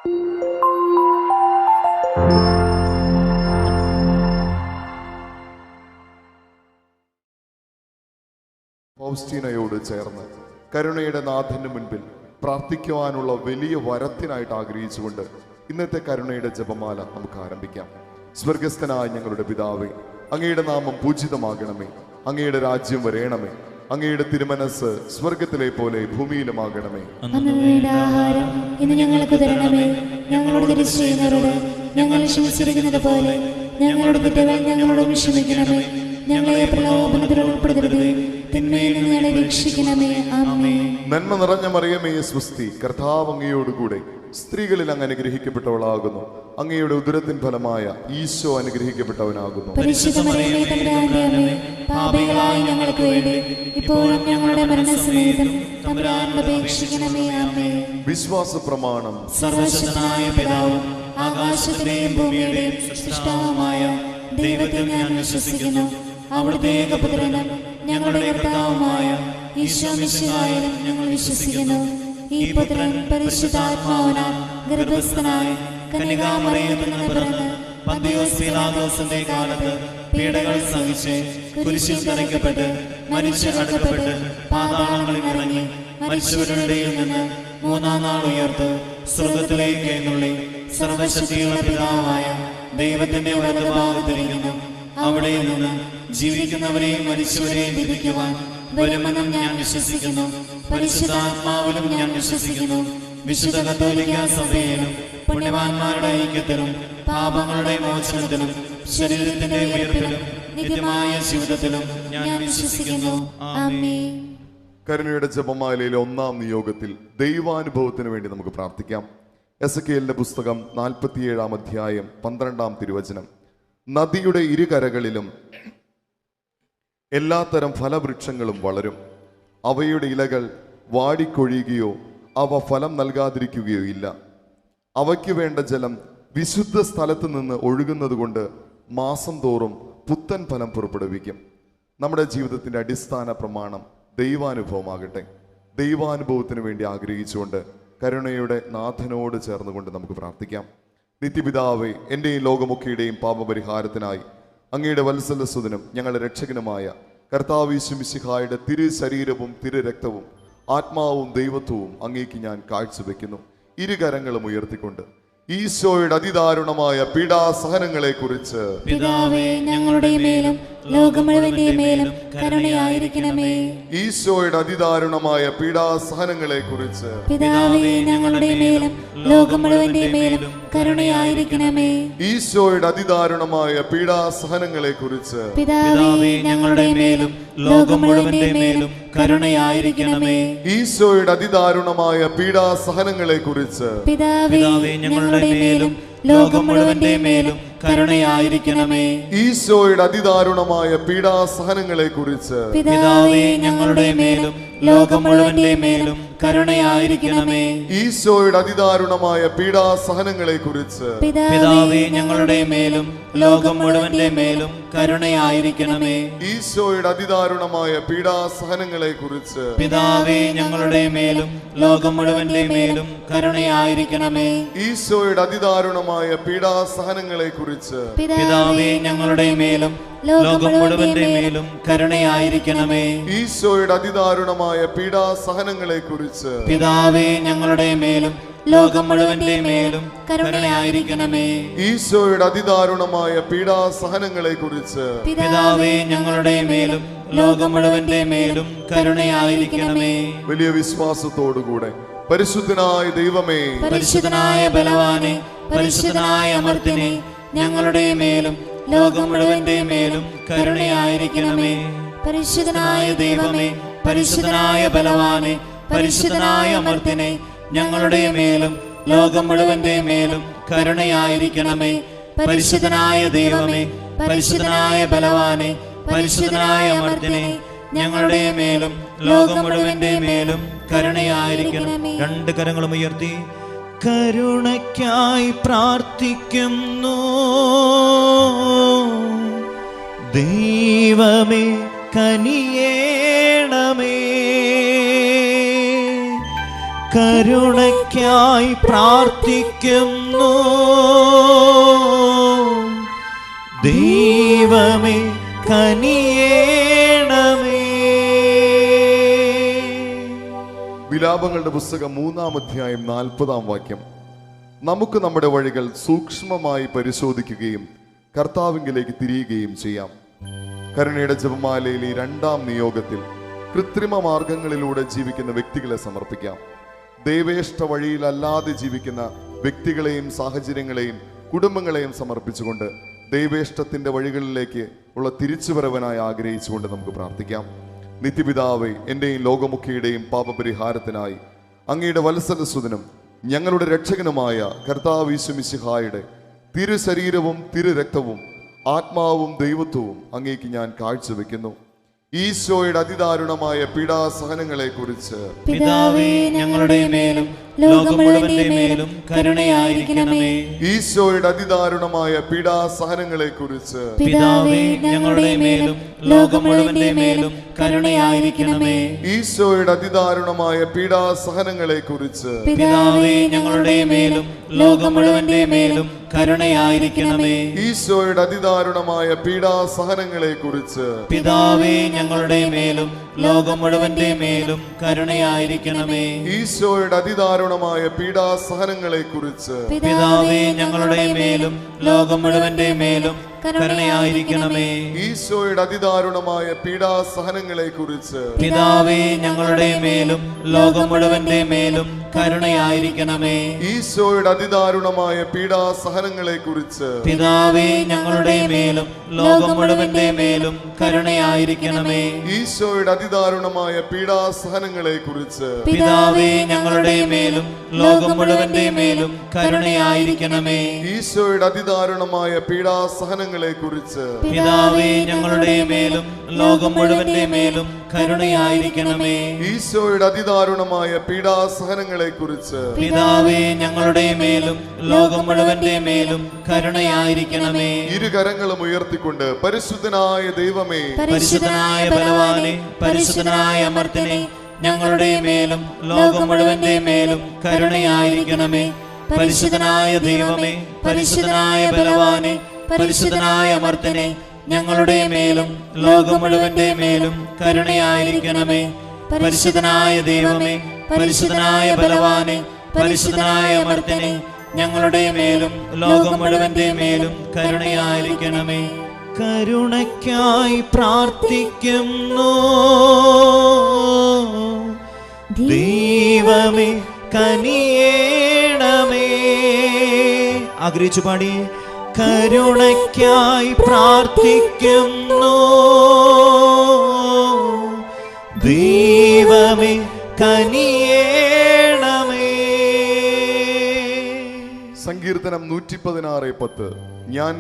ഫൗസ്റ്റീനയോട് ചേർന്ന് കരുണയുടെ നാഥന് മുൻപിൽ പ്രാർത്ഥിക്കുവാനുള്ള വലിയ വരത്തിനായിട്ട് ആഗ്രഹിച്ചുകൊണ്ട് ഇന്നത്തെ കരുണയുടെ ജപമാല നമുക്ക് ആരംഭിക്കാം. സ്വർഗസ്ഥനായ ഞങ്ങളുടെ പിതാവേ, അങ്ങയുടെ നാമം പൂജിതമാകണമേ, അങ്ങയുടെ രാജ്യം വരേണമേ, അങ്ങയുടെ തിരുമനസ് സ്വർഗത്തിലെ പോലെ ഭൂമിയിലുമാകണമേ. ആഹാരം ഇന്ന് ഞങ്ങൾക്ക് തരണമേ, ഞങ്ങളോട് തെറ്റ് ചെയ്യുന്നവരോട് ഞങ്ങൾ ക്ഷമിച്ചിരിക്കുന്നത് പോലെ ഞങ്ങളുടെ തെറ്റുകൾ ഞങ്ങളോട് ക്ഷമിക്കണമേ, ഞങ്ങളെ പ്രലോഭനത്തിൽ ഉൾപ്പെടുത്തരുതേ, തിന്മയിൽ നിന്ന് ഞങ്ങളെ രക്ഷിക്കണമേ. ആമേൻ. നന്മ നിറഞ്ഞ മറിയമേ സ്വസ്തി, കർത്താവ് അങ്ങയോടുകൂടെ സ്ത്രീകളിൽ അങ്ങ് അനുഗ്രഹിക്കപ്പെട്ടവളാകുന്നു, അങ്ങയുടെ ഉദരത്തിൻ ഫലമായ ഈശോ അനുഗ്രഹിക്കപ്പെട്ടവനാകുന്നു. പരിശുദ്ധ മറിയമേ തമ്പുരാന്റെ അമ്മേ, പാപികളായ ഞങ്ങൾക്ക് വേണ്ടി ഇപ്പോഴും ഞങ്ങളുടെ മരണസമയത്തും തമ്പുരാനോട് അപേക്ഷിക്കണമേ. ആമേൻ. വിശ്വാസ പ്രമാണം. സർവശക്തനായ പിതാവും ആകാശത്തിന്റെയും ഭൂമിയുടെയും സൃഷ്ടാവുമായ ദൈവത്തെ ഞാൻ വിശ്വസിക്കുന്നു. അവിടുത്തെ ഏകപുത്രനും ഞങ്ങളുടെ കർത്താവുമായ ഈശോ മിശിഹായിലും ഞങ്ങൾ വിശ്വസിക്കുന്നു. ഈ പുത്രൻ പരിശുദ്ധാത്മാവിനാൽ ഗർഭസ്ഥനായ കന്യകാമറിയത്തിൽ നിന്ന് പിറന്ന് പന്തിയോസ് പീലാത്തോസിന്റെ കാലത്ത് പീഡകൾ സഹിച്ച് കുരിശിൽ തറയ്ക്കപ്പെട്ട് മരിച്ച് അടക്കപ്പെട്ട് പാതാളങ്ങളിൽ ഇറങ്ങി മരിച്ചവരുടെ ഇടയിൽ നിന്ന് മൂന്നാം നാൾ ഉയർത്ത് സ്വർഗത്തിലേക്ക് എഴുന്നള്ളി സർവശക്തിയുള്ള പിതാവായ ദൈവത്തിന്റെ വലതുഭാഗത്തിരിക്കുന്നു. അവിടെ നിന്ന് ജീവിക്കുന്നവരെയും മരിച്ചവരെയും വിധിക്കുവാൻ വരുമെന്നും ഞാൻ വിശ്വസിക്കുന്നു. പരിശുദ്ധാത്മാവിലും ഞാൻ വിശ്വസിക്കുന്നു. വിശുദ്ധ കത്തോലിക്ക സഭയിലും പുണ്യവാന്മാരുടെ ഐക്യത്തിലും പാപങ്ങളുടെ മോചനത്തിലും ശരീരത്തിന്റെ ഉയർപ്പിലും നിത്യമായ ജീവിതത്തിലും ഞാൻ വിശ്വസിക്കുന്നു. ആമേൻ. കരുണയുടെ ജപമാലയിലെ ഒന്നാം നിയോഗത്തിൽ ദൈവാനുഭവത്തിന് വേണ്ടി നമുക്ക് പ്രാർത്ഥിക്കാം. എസെക്കിയേലിന്റെ പുസ്തകം 47-ാം അധ്യായം 12-ാം തിരുവചനം. നദിയുടെ ഇരുകരകളിലും എല്ലാത്തരം ഫലവൃക്ഷങ്ങളും വളരും, അവയുടെ ഇലകൾ വാടിക്കൊഴിയുകയോ അവ ഫലം നൽകാതിരിക്കുകയോ ഇല്ല. അവയ്ക്ക് വേണ്ട ജലം വിശുദ്ധ സ്ഥലത്ത് നിന്ന് ഒഴുകുന്നത് കൊണ്ട് മാസം തോറും പുത്തൻ ഫലം പുറപ്പെടുവിക്കും. നമ്മുടെ ജീവിതത്തിന്റെ അടിസ്ഥാന പ്രമാണം ദൈവാനുഭവമാകട്ടെ. ദൈവാനുഭവത്തിന് വേണ്ടി ആഗ്രഹിച്ചുകൊണ്ട് കരുണയുടെ നാഥനോട് ചേർന്നുകൊണ്ട് നമുക്ക് പ്രാർത്ഥിക്കാം. നിത്യപിതാവേ, എൻ്റെയും ലോകമൊക്കെയുടെയും പാപപരിഹാരത്തിനായി അങ്ങയുടെ വത്സലസുതനും ഞങ്ങളുടെ രക്ഷകനുമായ കർത്താവ് യേശു മിശിഹായുടെ തിരു ശരീരവും തിരു രക്തവും ആത്മാവും ദൈവത്വവും അങ്ങേക്ക് ഞാൻ കാഴ്ചവെക്കുന്നു. ഇരുകരങ്ങളും ഉയർത്തിക്കൊണ്ട് ഈശോയുടെ അതിദാരുണമായ പീഡാസഹനങ്ങളെ കുറിച്ച് പിതാവേ, ഞങ്ങളുടെ മേലും ലോകം മുഴുവന്റെ മേലും കരുണയായിരിക്കണമേ. ഈശോയുടെ അതിദാരുണമായ പീഡാസഹനങ്ങളെ കുറിച്ച് പിതാവേ, ഞങ്ങളുടെ മേലും ലോകം മുഴുവന്റെ മേലും കരുണയായിരിക്കണമേ. ഈശോയുടെ അതിദാരുണമായ പീഡാസഹനങ്ങളെ കുറിച്ച് പിതാവേ, ഞങ്ങളുടെ മേലും ലോകം മുഴുവന്റെ മേലും കരുണയായിരിക്കണമേ. ഈശോയുടെ അതിദാരുണമായ പീഡാസഹനങ്ങളെ കുറിച്ച് പിതാവേ, ഞങ്ങളുടെ മേലും ലോകം മുഴുവന്റെ മേലും കരുണയായിരിക്കണമേ. ഈശോയുടെ അതിദാരുണമായ പീഡാസഹനങ്ങളെ കുറിച്ച് പിതാവേ, ഞങ്ങളുടെ മേലും ലോകം മുഴുവന്റെ മേലും കരുണയായിരിക്കണമേ. ഈശോയുടെ അതിദാരുണമായ പീഡാസഹനങ്ങളെ കുറിച്ച് പിതാവേ, ഞങ്ങളുടെ മേലും ലോകം മുഴുവന്റെ മേലും കരുണയായിരിക്കണമേ. ഈശോയുടെ അതിദാരുണമായ പീഡാസഹനങ്ങളെ കുറിച്ച് പിതാവേ, ഞങ്ങളുടെ മേലും ലോകം മുഴുവന്റെ മേലും കരുണയായിരിക്കണമേ. ഈശോയുടെ അതിദാരുണമായ പീഡാസഹനങ്ങളെ കുറിച്ച് പിതാവേ, ഞങ്ങളുടെ മേലും ലോകം മുഴുവന്റെ മേലും കരുണയായിരിക്കണമേ. ഈശോയുടെ അതിദാരുണമായ പീഡാസഹനങ്ങളെ കുറിച്ച് പിതാവേ, ഞങ്ങളുടെ മേലും ലോകം മുഴുവന്റെ മേലും കരുണയായിരിക്കണമേ. ഈശോയുടെ അതിദാരുണമായ പീഡാസഹനങ്ങളെ കുറിച്ച് പിതാവേ, ഞങ്ങളുടെ മേലും ലോകം മുഴുവന്റെ മേലും കരുണയായിരിക്കണമേ. വലിയ വിശ്വാസത്തോടുകൂടെ പരിശുദ്ധനായ ദൈവമേ, പരിശുദ്ധനായ ബലവാനെ, പരിശുദ്ധനായ അമർത്തിനെ, ഞങ്ങളുടെ മേലും ലോകം മുഴുവന്റെ മേലും കരുണയായിരിക്കണമേ. പരിശുദ്ധനായ ദൈവമേ, പരിശുദ്ധനായ ബലവാനെ, പരിശുദ്ധനായ അമർത്തിനെ, ഞങ്ങളുടെ മേലും ലോകം മുഴുവന്റെ മേലും കരുണയായിരിക്കണമേ. പരിശുദ്ധനായ ദൈവമേ, പരിശുദ്ധനായ ബലവാനെ, പരിശുദ്ധനായ അമർത്തിനെ, ഞങ്ങളുടെ മേലും ലോകം മുഴുവന്റെ മേലും കരുണയായിരിക്കണമേ. രണ്ട് കരങ്ങളും ഉയർത്തി കരുണയ്ക്കായി പ്രാർത്ഥിക്കുന്നു. ദൈവമേ കനിയേണമേ, കരുണയ്ക്കായി പ്രാർത്ഥിക്കുന്നു. ദൈവമേ കനിയേണമേ. വിലാപങ്ങളുടെ പുസ്തകം 3-ാം അധ്യായം 40-ാം വാക്യം. നമുക്ക് നമ്മുടെ വഴികൾ സൂക്ഷ്മമായി പരിശോധിക്കുകയും കർത്താവിങ്കിലേക്ക് തിരിയുകയും ചെയ്യാം. കരുണയുടെ ജപമാലയിലെ 2-ാം നിയോഗത്തിൽ കൃത്രിമ മാർഗങ്ങളിലൂടെ ജീവിക്കുന്ന വ്യക്തികളെ സമർപ്പിക്കാം. ദൈവേഷ്ട വഴിയിലല്ലാതെ ജീവിക്കുന്ന വ്യക്തികളെയും സാഹചര്യങ്ങളെയും കുടുംബങ്ങളെയും സമർപ്പിച്ചുകൊണ്ട് ദൈവേഷ്ടത്തിന്റെ വഴികളിലേക്ക് ഉള്ള തിരിച്ചുവരവനായി ആഗ്രഹിച്ചുകൊണ്ട് നമുക്ക് പ്രാർത്ഥിക്കാം. നിത്യപിതാവേ, എന്റെയും ലോകമുഖിയുടെയും പാപപരിഹാരത്തിനായി അങ്ങയുടെ വത്സലസുതനും ഞങ്ങളുടെ രക്ഷകനുമായ കർത്താവ് യേശു മിശിഹായുടെ തിരു ശരീരവും തിരു രക്തവും ആത്മാവും ദൈവത്വവും അങ്ങേക്ക് ഞാൻ കാഴ്ചവെക്കുന്നു. ഈശോയുടെ അതിദാരുണമായ പീഡാസഹനങ്ങളെ കുറിച്ച് പിതാവേ ഞങ്ങളുടെ മേലും ലോകം മുഴുവന്റെ മേലും കരുണയായിരിക്കണമേ. ഈശോയുടെ അതിദാരുണമായ പീഡാസഹനങ്ങളെ കുറിച്ച് പിതാവേ ഞങ്ങളുടെ മേലും ലോകം മുഴുവന്റെ മേലും കരുണയായിരിക്കണമേ. ഈശോയുടെ അതിദാരുണമായ പീഡാസഹനങ്ങളെ കുറിച്ച് പിതാവേ ഞങ്ങളുടെ മേലും ലോകം മുഴുവന്റെ മേലും കരുണയായിരിക്കണമേ. ഈശോയുടെ അതിദാരുണമായ പീഡാസഹനങ്ങളെ കുറിച്ച് പിതാവേ ഞങ്ങളുടെ മേലും ലോകം മുഴുവന്റെ മേലും കരുണയായിരിക്കണമേ. ഈശോയുടെ അതിദാരുണമായ പീഡാസഹനങ്ങളെ കുറിച്ച് പിതാവേ ഞങ്ങളുടെ മേലും ലോകം മുഴുവന്റെ മേലും കരുണയായിരിക്കണമേ. ഈശോയുടെ അതിദാരുണമായ പീഡാസഹനങ്ങളെ കുറിച്ച് പിതാവേ ഞങ്ങളുടെ മേലും ലോകം മുഴുവന്റെ മേലും കരുണയായിരിക്കണമേ. ഈശോയുടെ അതിദാരുണമായ പീഡാസഹനങ്ങളെ കുറിച്ച് പിതാവേ ഞങ്ങളുടെ മേലും ലോകം മുഴുവന്റെ മേലും കരുണയായിരിക്കണമേ. ഈശോയുടെ അതിദാരുണമായ പീഡാസഹനങ്ങളെ കുറിച്ച് പിതാവേ ഞങ്ങളുടെ മേലും ലോകം മുഴുവന്റെ മേലും കരുണയായിരിക്കണമേ. ഈശോയുടെ അതിദാരുണമായ പീഡാസഹനങ്ങളെ കുറിച്ച് പിതാവേ ഞങ്ങളുടെ മേലും ലോകം മുഴുവന്റെ മേലും കരുണയായിരിക്കണമേ. ഈശോയുടെ അതിദാരുണമായ പീഡാസഹനങ്ങളെ കുറിച്ച് പിതാവേ ഞങ്ങളുടെ മേലും ലോകം മുഴുവന്റെ മേലും കരുണയായിരിക്കണമേ. ഇരുകരങ്ങളും ഉയർത്തിക്കൊണ്ട് പരിശുദ്ധനായ ദൈവമേ, പരിശുദ്ധനായ ബലവാനെ, പരിശുദ്ധനായ അമർത്യനെ, ഞങ്ങളുടെ മേലും ലോകം മുഴുവന്റെ മേലും കരുണയായിരിക്കണമേ. പരിശുദ്ധനായ ദൈവമേ, പരിശുദ്ധനായ ബലവാനെ, പരിശുദ്ധനായ അമർത്യനെ, ഞങ്ങളുടെ മേലും ലോകം മുഴുവന്റെ മേലും കരുണയായിരിക്കണമേ. പരിശുദ്ധനായ ദൈവമേ, പരിശുദ്ധനായ ബലവാനെ, പരിശുദ്ധനായ അമർത്യനെ, ഞങ്ങളുടെ മേലും ലോകം മുഴുവന്റെ മേലും കരുണയായിരിക്കണമേ. കരുണയ്ക്കായി പ്രാർത്ഥിക്കുന്നു. ദൈവമേ കനിയേണമേ. ആഗ്രഹിച്ചു പാടി. കരുണയ്ക്കായി പ്രാർത്ഥിക്കുന്നു. ദൈവമേ കനിയേണമേ. സങ്കീർത്തനം 116:10. ഞാൻ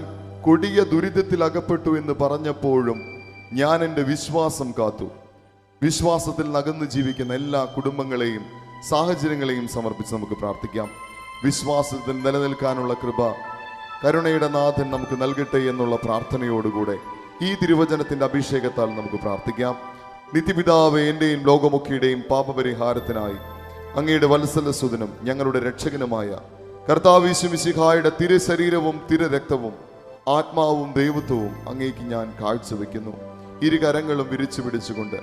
കൊടിയ ദുരിതത്തിൽ അകപ്പെട്ടു എന്ന് പറഞ്ഞപ്പോഴും ഞാൻ എൻ്റെ വിശ്വാസം കാത്തു. വിശ്വാസത്തിൽ നകന്നു ജീവിക്കുന്ന എല്ലാ കുടുംബങ്ങളെയും സാഹചര്യങ്ങളെയും സമർപ്പിച്ച് നമുക്ക് പ്രാർത്ഥിക്കാം. വിശ്വാസത്തിൽ നിലനിൽക്കാനുള്ള കൃപ കരുണയുടെ നാഥൻ നമുക്ക് നൽകട്ടെ എന്നുള്ള പ്രാർത്ഥനയോടുകൂടെ ഈ തിരുവചനത്തിന്റെ അഭിഷേകത്താൽ നമുക്ക് പ്രാർത്ഥിക്കാം. നിത്യപിതാവേ, എന്റെയും ലോകമൊക്കെയുടെയും പാപപരിഹാരത്തിനായി അങ്ങയുടെ വത്സലസുതനും ഞങ്ങളുടെ രക്ഷകനുമായ കർത്താവ് യേശു മിശിഹായുടെ തിരു ശരീരവും തിരു രക്തവും ആത്മാവും ദൈവത്വവും അങ്ങേക്ക് ഞാൻ കാഴ്ചവെക്കുന്നു. ഇരുകരങ്ങളും വിരിച്ചു പിടിച്ചുകൊണ്ട്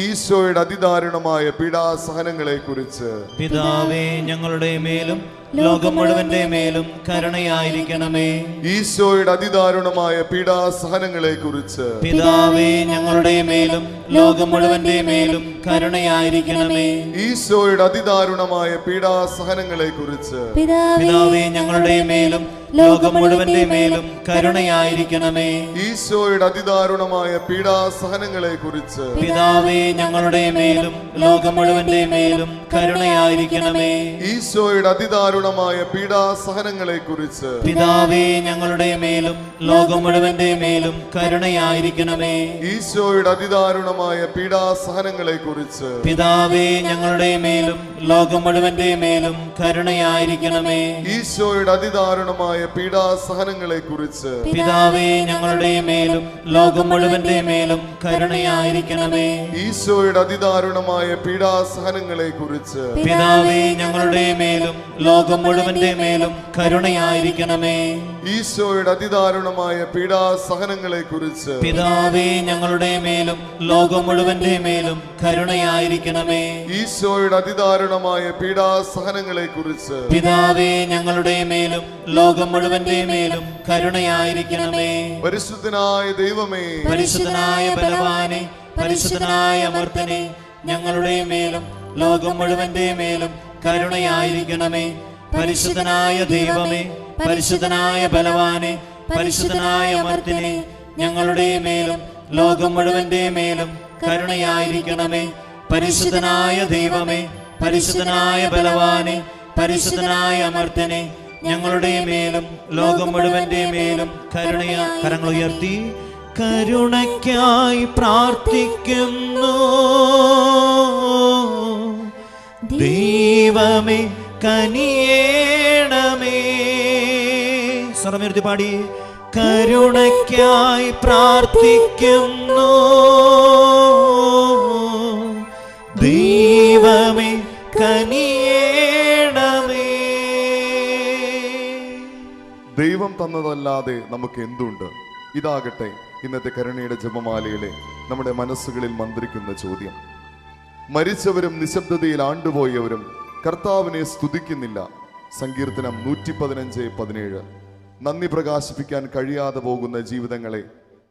ഈശോയുടെ അതിദാരുണമായ പീഡാസഹനങ്ങളെ കുറിച്ച് പിതാവേ ഞങ്ങളുടെ മേലും ലോകം മുഴുവന്റെ മേലും കരുണയായിരിക്കണമേ. ഈശോയുടെ അതിദാരുണമായ പീഡാസഹനങ്ങളെ കുറിച്ച് പിതാവേ ഞങ്ങളുടെ മേലും ലോകം മുഴുവന്റെ മേലും കരുണയായിരിക്കണമേ. ഈശോയുടെ അതിദാരുണമായ പീഡാസഹനങ്ങളെ കുറിച്ച് പിതാവേ ഞങ്ങളുടെ മേലും ലോകം മുഴുവന്റെ മേലും കരുണയായിരിക്കണമേ. ഈശോയുടെ അതിദാരുണമായ പീഡാസഹനങ്ങളെ കുറിച്ച് പിതാവേ ഞങ്ങളുടെ മേലും ലോകം മുഴുവന്റെ മേലും കരുണയായിരിക്കണമേ. ഈശോയുടെ അതിദാരുണമായ അതിദാരുണമായ പീഡാസഹനങ്ങളെ കുറിച്ച് പിതാവേ ഞങ്ങളുടെ മേലും ലോകം മുഴുവന്റെ മേലും കരുണയായിരിക്കണമേ. ഈശോയുടെ അതിദാരുണമായ പീഡാസഹനങ്ങളെ കുറിച്ച് പിതാവേ ഞങ്ങളുടെ മേലും ലോകം മുഴുവന്റെ മേലും കരുണയായിരിക്കണമേ. ഈശോയുടെ അതിദാരുണമായ പീഡാസഹനങ്ങളെ കുറിച്ച് പിതാവേ ഞങ്ങളുടെ മേലും ലോകം മുഴുവന്റെ മേലും കരുണയായിരിക്കണമേ. ഈശോയുടെ അതിദാരുണമായ പീഡാസഹനങ്ങളെ കുറിച്ച് പിതാവേ ഞങ്ങളുടെ മേലും ലോകം മുഴുവന്റെ മേലും കരുണയായിരിക്കണമേ. ഈശോയുടെ അതിദാരുണമായ പീഡാസഹനങ്ങളെ കുറിച്ച് പിതാവേ ഞങ്ങളുടെ മേലും ലോകം മുഴുവന്റെ മേലും കരുണയായിരിക്കണമേ. ഈശോയുടെ അതിദാരുണമായ പീഡാസഹനങ്ങളെ കുറിച്ച് പിതാവേ ഞങ്ങളുടെ മേലും ലോകം മുഴുവന്റെ മേലും കരുണയായിരിക്കണമേ. പരിശുദ്ധനായ ദൈവമേ, പരിശുദ്ധനായ ബലവാനെ, പരിശുദ്ധനായ അമർത്തനെ, ഞങ്ങളുടെ മേലും ലോകം മുഴുവന്റെ മേലും കരുണയായിരിക്കണമേ. പരിശുദ്ധനായ ദൈവമേ, പരിശുദ്ധനായ ബലവാനെ, പരിശുദ്ധനായ അമർത്തനെ, ഞങ്ങളുടെ മേലും ലോകം മുഴുവന്റെ മേലും കരുണയായിരിക്കണമേ. പരിശുദ്ധനായ ദൈവമേ, പരിശുദ്ധനായ ബലവാനെ, പരിശുദ്ധനായ അമർത്തനെ, ഞങ്ങളുടെ മേലും ലോകം മുഴുവന്റെ മേലും കരങ്ങൾ ഉയർത്തി കരുണയ്ക്കായി പ്രാർത്ഥിക്കുന്നു. ദൈവമേ കനിയേണമേ. സ്വരമുയർത്തി പാടി. കരുണയ്ക്കായി പ്രാർത്ഥിക്കുന്നു. ദൈവമേ കനിയേണമേ. ദൈവം തന്നതല്ലാതെ നമുക്ക് എന്തുണ്ട്? ഇതാകട്ടെ ഇന്നത്തെ കരുണയുടെ ജപമാലയിലെ നമ്മുടെ മനസ്സുകളിൽ മന്ത്രിക്കുന്ന ചോദ്യം. മരിച്ചവരും നിശബ്ദതയിൽ ആണ്ടുപോയവരും കർത്താവിനെ സ്തുതിക്കുന്നില്ല. സങ്കീർത്തനം 115:17. നന്ദി പ്രകാശിപ്പിക്കാൻ കഴിയാതെ പോകുന്ന ജീവിതങ്ങളെ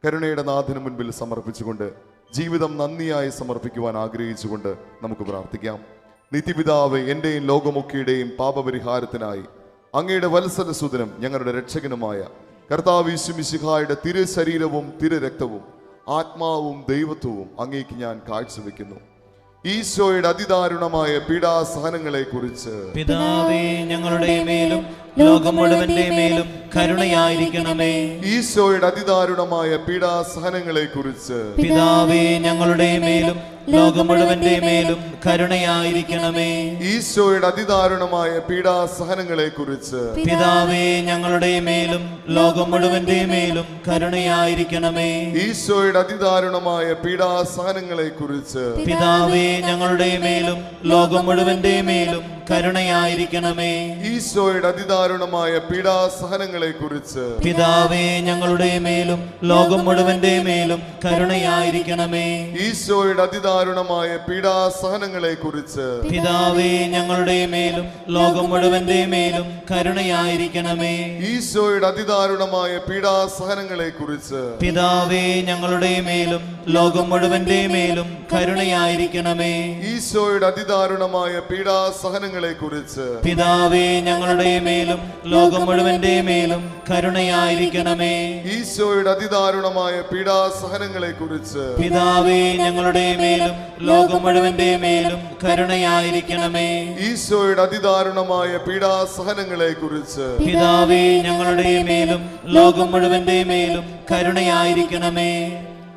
കരുണയുടെ നാഥന് മുൻപിൽ സമർപ്പിച്ചുകൊണ്ട് ജീവിതം നന്ദിയായി സമർപ്പിക്കുവാൻ ആഗ്രഹിച്ചുകൊണ്ട് നമുക്ക് പ്രാർത്ഥിക്കാം. നിത്യപിതാവേ, എന്റെയും ലോകമൊക്കെയുടെയും പാപപരിഹാരത്തിനായി അങ്ങയുടെ വത്സലസുതനും ഞങ്ങളുടെ രക്ഷകനുമായ കർത്താവ് യേശു മിശിഹായുടെ തിരു ശരീരവും തിരു രക്തവും ആത്മാവും ദൈവത്വവും അങ്ങേക്ക് ഞാൻ കാഴ്ചവെക്കുന്നു. ഈശോയുടെ അതിദാരുണമായ പീഡാസഹനങ്ങളെ കുറിച്ച് പിതാവേ ഞങ്ങളുടെ മേലും ലോകം മുഴുവന്റെ മേലും കരുണയായിരിക്കണമേ. ഈശോയുടെ അതിദാരുണമായ പീഡാസഹനങ്ങളെ കുറിച്ച് പിതാവേ ഞങ്ങളുടെ മേലും ലോകം മുഴുവന്റെ മേലും കരുണയായിരിക്കണമേ. ഈശോയുടെ അതിദാരുണമായ പീഡാസഹനങ്ങളെ കുറിച്ച് പിതാവേ ഞങ്ങളുടെ മേലും ലോകം മുഴുവന്റെ മേലും കരുണയായിരിക്കണമേ. ഈശോയുടെ അതിദാരുണമായ പീഡാസഹനങ്ങളെ കുറിച്ച് പിതാവേ ഞങ്ങളുടെ മേലും ലോകം മുഴുവന്റെ മേലും കരുണയായിരിക്കണമേ. ഈശോയുടെ അതിദാരുണമായ പീഡാസഹനങ്ങളെ കുറിച്ച് പിതാവേ ഞങ്ങളുടെ മേലും ലോകം മുഴുവന്റെ മേലും കരുണയായിരിക്കണമേ. ഈശോയുടെ അതിദാരുണമായ പീഡാസഹനങ്ങളെ കുറിച്ച് പിതാവേ ഞങ്ങളുടെ മേലും ലോകം മുഴുവന്റെ മേലും കരുണയായിരിക്കണമേ. ഈശോയുടെ അതിദാരുണമായ പീഡാസഹനങ്ങളെ കുറിച്ച് പിതാവേ ഞങ്ങളുടെ മേലും ലോകം മുഴുവന്റെ മേലും കരുണയായിരിക്കണമേ. ഈശോയുടെ അതിദാരുണമായ പീഡാസഹനങ്ങളെ കുറിച്ച് പിതാവേ ഞങ്ങളുടെ മേലും ലോകം മുഴുവന്റെ മേലും കരുണയായിരിക്കണമേ. ഈശോയുടെ അതിദാരുണമായ പീഡാസഹനങ്ങളെ കുറിച്ച് പിതാവേ ഞങ്ങളുടെ മേലും ലോകം മുഴുവന്റെ മേലും കരുണയായിരിക്കണമേ. ഈശോയുടെ അതിദാരുണമായ പീഡാസഹനങ്ങളെ കുറിച്ച് പിതാവേ ഞങ്ങളുടെ മേലും ലോകം മുഴുവന്റെ മേലും കരുണയായിരിക്കണമേ.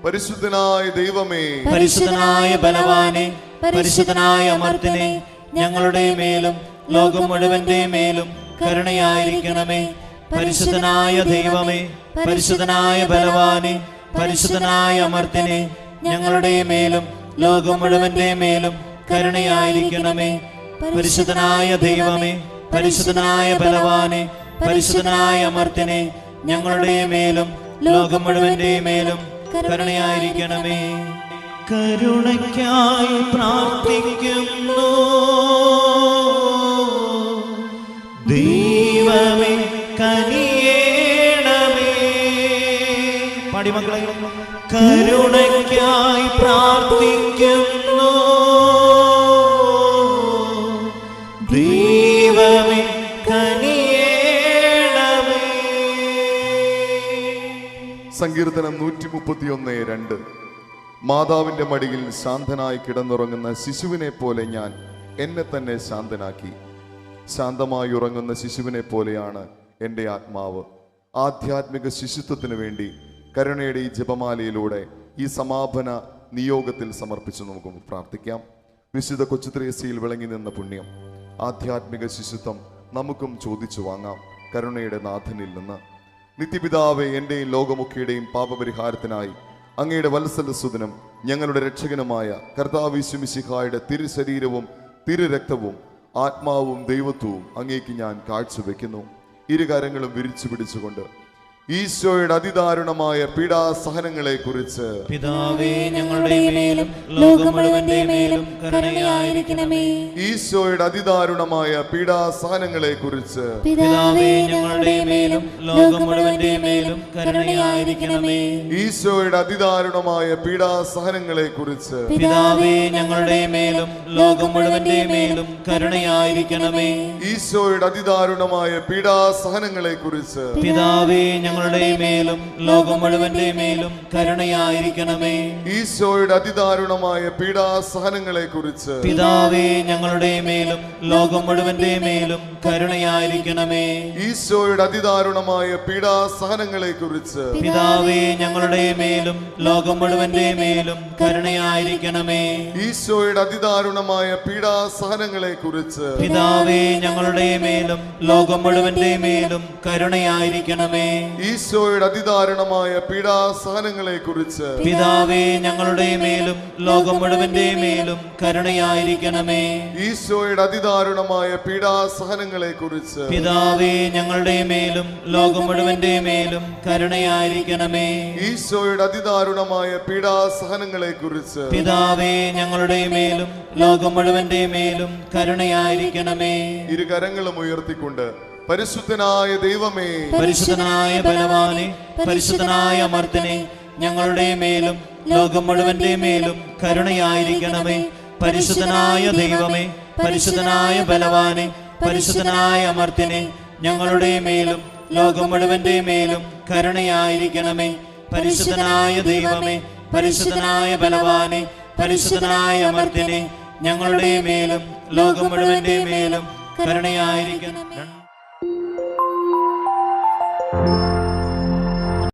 പരിശുദ്ധനായ ദൈവമേ, പരിശുദ്ധനായ ബലവാനെ, പരിശുദ്ധനായ അമർത്തനെ, ഞങ്ങളുടെ മേലും ലോകം മുഴുവന്റെ മേലും കരുണയായിരിക്കണമേ. പരിശുദ്ധനായ ദൈവമേ, പരിശുദ്ധനായ ബലവാനെ, പരിശുദ്ധനായ അമർത്തനെ, ഞങ്ങളുടെ മേലും ലോകം മുഴുവന്റെ മേലും കരുണയായിരിക്കണമേ. പരിശുദ്ധനായ ദൈവമേ, പരിശുദ്ധനായ ബലവാനെ, പരിശുദ്ധനായ അമർത്തനെ, ഞങ്ങളുടെ മേലും ലോകം മുഴുവന്റെ മേലും കരുണയായിരിക്കണമേ. കരുണയ്ക്കായി പ്രാർത്ഥിക്കുന്നു. ദൈവമേ കനിയേണമേ. പാടി മക്കളെ. കരുണയ്ക്കായി പ്രാർത്ഥിക്കുന്നു. ദൈവമേ കനിയേണമേ. സങ്കീർത്തനം 131:2. മാതാവിന്റെ മടിയിൽ ശാന്തനായി കിടന്നുറങ്ങുന്ന ശിശുവിനെ പോലെ ഞാൻ എന്നെ തന്നെ ശാന്തനാക്കി. ശാന്തമായി ഉറങ്ങുന്ന ശിശുവിനെ പോലെയാണ് എൻ്റെ ആത്മാവ്. ആധ്യാത്മിക ശിശുത്വത്തിന് വേണ്ടി കരുണയുടെ ഈ ജപമാലയിലൂടെ ഈ സമാപന നിയോഗത്തിൽ സമർപ്പിച്ച് നമുക്ക് പ്രാർത്ഥിക്കാം. വിശുദ്ധ കൊച്ചുത്രേസ്യയിൽ വിളങ്ങി നിന്ന പുണ്യം ആധ്യാത്മിക ശിശുത്വം നമുക്കും ചോദിച്ചു വാങ്ങാം കരുണയുടെ നാഥനിൽ നിന്ന്. നിത്യപിതാവേ, എൻ്റെയും ലോകമൊക്കെയുടെയും പാപപരിഹാരത്തിനായി അങ്ങയുടെ വത്സലസുതനും ഞങ്ങളുടെ രക്ഷകനുമായ കർത്താവ് യേശു മിശിഹായുടെ തിരുശരീരവും തിരുരക്തവും ആത്മാവും ദൈവത്വവും അങ്ങേക്ക് ഞാൻ കാഴ്ചവെക്കുന്നു. ഇരുകരങ്ങളും വിരിച്ചു പിടിച്ചുകൊണ്ട് ഈശോയുടെ അതിദാരുണമായ പീഡാസഹനങ്ങളെ കുറിച്ച് പിതാവേ, ഞങ്ങളുടെ മേലും ലോകം മുഴുവന്റെ മേലും കരുണയായിരിക്കണമേ. ഈശോയുടെ അതിദാരുണമായ പീഡാസഹനങ്ങളെ കുറിച്ച് പിതാവേ, ഞങ്ങളുടെ മേലും ലോകം മുഴുവന്റെ മേലും കരുണയായിരിക്കണമേ. ഈശോയുടെ അതിദാരുണമായ പീഡാസഹനങ്ങളെ കുറിച്ച് പിതാവേ, ഞങ്ങളുടെ മേലും ലോകം മുഴുവന്റെ മേലും കരുണയായിരിക്കണമേ. ഈശോയുടെ അതിദാരുണമായ പീഡാസഹനങ്ങളെ കുറിച്ച് പിതാവേ, ഞങ്ങളുടെ മേലും ലോകം മുഴുവന്റെ മേലും കരുണയായിരിക്കണമേ. ഈശോയുടെ അതിദാരുണമായ പീഡാസഹനങ്ങളെ കുറിച്ച് പിതാവേ, ഞങ്ങളുടെ മേലും ലോകം മുഴുവന്റെ മേലും കരുണയായിരിക്കണമേ. ഈശോയുടെ അതിദാരുണമായ പീഡാസഹനങ്ങളെ കുറിച്ച് പിതാവേ, ഞങ്ങളുടെ മേലും ലോകം മുഴുവന്റെ മേലും കരുണയായിരിക്കണമേ. ഈശോയുടെ അതിദാരുണമായ പീഡാസഹനങ്ങളെ കുറിച്ച് പിതാവേ, ഞങ്ങളുടെ മേലും ലോകം മുഴുവന്റെ മേലും കരുണയായിരിക്കണമേ. ഈശോയുടെ അതിദാരുണമായ പീഡാസഹനങ്ങളെ കുറിച്ച് പിതാവേ, ഞങ്ങളുടെ മേലും ലോകം മുഴുവന്റെ മേലും കരുണയായിരിക്കണമേ. ഈശോയുടെ അതിദാരുണമായ പീഡാസഹനങ്ങളെ കുറിച്ച് പിതാവേ, ഞങ്ങളുടെ മേലും ലോകം മുഴുവന്റെ മേലും കരുണയായിരിക്കണമേ. ഈശോയുടെ അതിദാരുണമായ പീഡാസഹനങ്ങളെ കുറിച്ച് പിതാവേ, ഞങ്ങളുടെ മേലും ലോകം മുഴുവന്റെ മേലും കരുണയായിരിക്കണമേ. ഇരുകരങ്ങളും ഉയർത്തിക്കൊണ്ട് പരിശുദ്ധനായ ദൈവമേ, പരിശുദ്ധനായ ബലവാനെ, പരിശുദ്ധനായ അമർത്തനെ, ഞങ്ങളുടെ മേലും ലോകം മുഴുവന്റെ മേലും കരുണയായിരിക്കണമേ. പരിശുദ്ധനായ ദൈവമേ, പരിശുദ്ധനായ ബലവാനെ, പരിശുദ്ധനായ അമർത്തനെ, ഞങ്ങളുടെ മേലും ലോകം മുഴുവന്റെ മേലും കരുണയായിരിക്കണമേ. പരിശുദ്ധനായ ദൈവമേ, പരിശുദ്ധനായ ബലവാനെ, പരിശുദ്ധനായ അമർത്തനെ, ഞങ്ങളുടെ മേലും ലോകം മുഴുവന്റെ മേലും കരുണയായിരിക്കണമേ.